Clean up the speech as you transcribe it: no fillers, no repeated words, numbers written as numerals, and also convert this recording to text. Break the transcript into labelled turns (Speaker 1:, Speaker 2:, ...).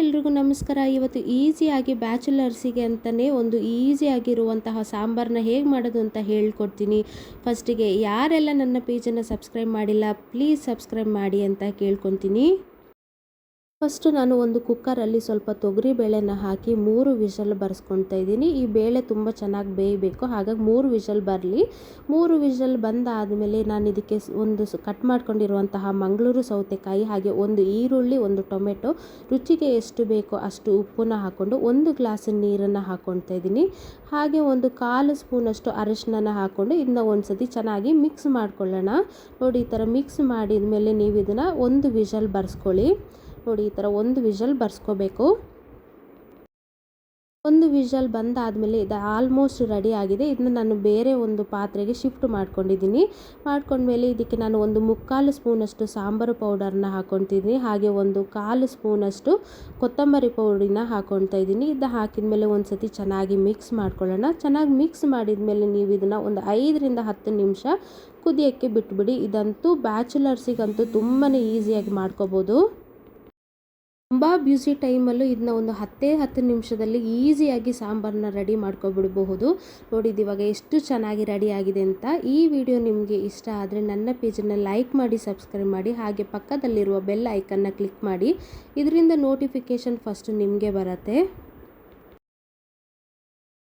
Speaker 1: ಎಲ್ರಿಗೂ ನಮಸ್ಕಾರ. ಇವತ್ತು ಈಸಿಯಾಗಿ ಬ್ಯಾಚುಲರ್ಸಿಗೆ ಅಂತಲೇ ಒಂದು ಈಸಿಯಾಗಿರುವಂತಹ ಸಾಂಬಾರನ್ನ ಹೇಗೆ ಮಾಡೋದು ಅಂತ ಹೇಳ್ಕೊಡ್ತೀನಿ. ಫಸ್ಟಿಗೆ ಯಾರೆಲ್ಲ ನನ್ನ ಪೇಜನ್ನು ಸಬ್ಸ್ಕ್ರೈಬ್ ಮಾಡಿಲ್ಲ ಪ್ಲೀಸ್ ಸಬ್ಸ್ಕ್ರೈಬ್ ಮಾಡಿ ಅಂತ ಕೇಳ್ಕೊತೀನಿ. ಫಸ್ಟು ನಾನು ಒಂದು ಕುಕ್ಕರಲ್ಲಿ ಸ್ವಲ್ಪ ತೊಗರಿ ಬೇಳೆನ ಹಾಕಿ 3 ವಿಷಲ್ ಬರ್ಸ್ಕೊಳ್ತಾ ಇದ್ದೀನಿ. ಈ ಬೇಳೆ ತುಂಬ ಚೆನ್ನಾಗಿ ಬೇಯಬೇಕು, ಹಾಗಾಗಿ 3 ವಿಷಲ್ ಬರಲಿ. 3 ವಿಷಲ್ ಬಂದಾದಮೇಲೆ ನಾನು ಇದಕ್ಕೆ ಒಂದು ಕಟ್ ಮಾಡ್ಕೊಂಡಿರುವಂತಹ ಮಂಗಳೂರು ಸೌತೆಕಾಯಿ, ಹಾಗೆ ಒಂದು ಈರುಳ್ಳಿ, ಒಂದು ಟೊಮೆಟೊ, ರುಚಿಗೆ ಎಷ್ಟು ಬೇಕೋ ಅಷ್ಟು ಉಪ್ಪನ್ನ ಹಾಕ್ಕೊಂಡು 1 ಗ್ಲಾಸ್ ನೀರನ್ನು ಹಾಕ್ಕೊಳ್ತಾ ಇದ್ದೀನಿ. ಹಾಗೆ ಒಂದು 1/4 ಸ್ಪೂನಷ್ಟು ಅರಿಶಿನ ಹಾಕ್ಕೊಂಡು ಇದನ್ನ ಒಂದು ಸತಿ ಚೆನ್ನಾಗಿ ಮಿಕ್ಸ್ ಮಾಡ್ಕೊಳ್ಳೋಣ. ನೋಡಿ, ಈ ಥರ ಮಿಕ್ಸ್ ಮಾಡಿದ ಮೇಲೆ ನೀವು ಇದನ್ನು 1 ವಿಷಲ್ ಬರ್ಸ್ಕೊಳ್ಳಿ. ನೋಡಿ, ಈ ಥರ 1 ವಿಷಲ್ ಬರ್ಸ್ಕೋಬೇಕು. 1 ವಿಷಲ್ ಬಂದಾದಮೇಲೆ ಇದು ಆಲ್ಮೋಸ್ಟ್ ರೆಡಿ ಆಗಿದೆ. ಇದನ್ನ ನಾನು ಬೇರೆ ಒಂದು ಪಾತ್ರೆಗೆ ಶಿಫ್ಟ್ ಮಾಡ್ಕೊಂಡಿದ್ದೀನಿ. ಮಾಡ್ಕೊಂಡ್ಮೇಲೆ ಇದಕ್ಕೆ ನಾನು ಒಂದು 3/4 ಸ್ಪೂನಷ್ಟು ಸಾಂಬಾರು ಪೌಡರ್ನ ಹಾಕ್ಕೊತಿದ್ದೀನಿ. ಹಾಗೆ ಒಂದು 1/4 ಸ್ಪೂನಷ್ಟು ಕೊತ್ತಂಬರಿ ಪೌಡಿನ ಹಾಕ್ಕೊಳ್ತಾ ಇದ್ದೀನಿ. ಇದನ್ನ ಹಾಕಿದ ಮೇಲೆ ಒಂದು ಸತಿ ಚೆನ್ನಾಗಿ ಮಿಕ್ಸ್ ಮಾಡ್ಕೊಳ್ಳೋಣ. ಚೆನ್ನಾಗಿ ಮಿಕ್ಸ್ ಮಾಡಿದ ಮೇಲೆ ನೀವು ಇದನ್ನು ಒಂದು 5 ರಿಂದ 10 ನಿಮಿಷ ಕುದಿಯೋಕ್ಕೆ ಬಿಟ್ಬಿಡಿ. ಇದಂತೂ ಬ್ಯಾಚುಲರ್ಸಿಗಂತೂ ತುಂಬಾ ಈಸಿಯಾಗಿ ಮಾಡ್ಕೋಬೋದು. ತುಂಬ ಬ್ಯುಸಿ ಟೈಮಲ್ಲೂ ಇದನ್ನ ಒಂದು 10 ನಿಮಿಷದಲ್ಲಿ ಈಸಿಯಾಗಿ ಸಾಂಬಾರನ್ನ ರೆಡಿ ಮಾಡ್ಕೊಬಿಡಬಹುದು. ನೋಡಿದ್ದು ಇವಾಗ ಎಷ್ಟು ಚೆನ್ನಾಗಿ ರೆಡಿ ಆಗಿದೆ ಅಂತ. ಈ ವಿಡಿಯೋ ನಿಮಗೆ ಇಷ್ಟ ಆದರೆ ನನ್ನ ಪೇಜನ್ನು ಲೈಕ್ ಮಾಡಿ, ಸಬ್ಸ್ಕ್ರೈಬ್ ಮಾಡಿ, ಹಾಗೆ ಪಕ್ಕದಲ್ಲಿರುವ ಬೆಲ್ ಐಕನ್ನ ಕ್ಲಿಕ್ ಮಾಡಿ. ಇದರಿಂದ ನೋಟಿಫಿಕೇಷನ್ ಫಸ್ಟ್ ನಿಮಗೆ ಬರುತ್ತೆ.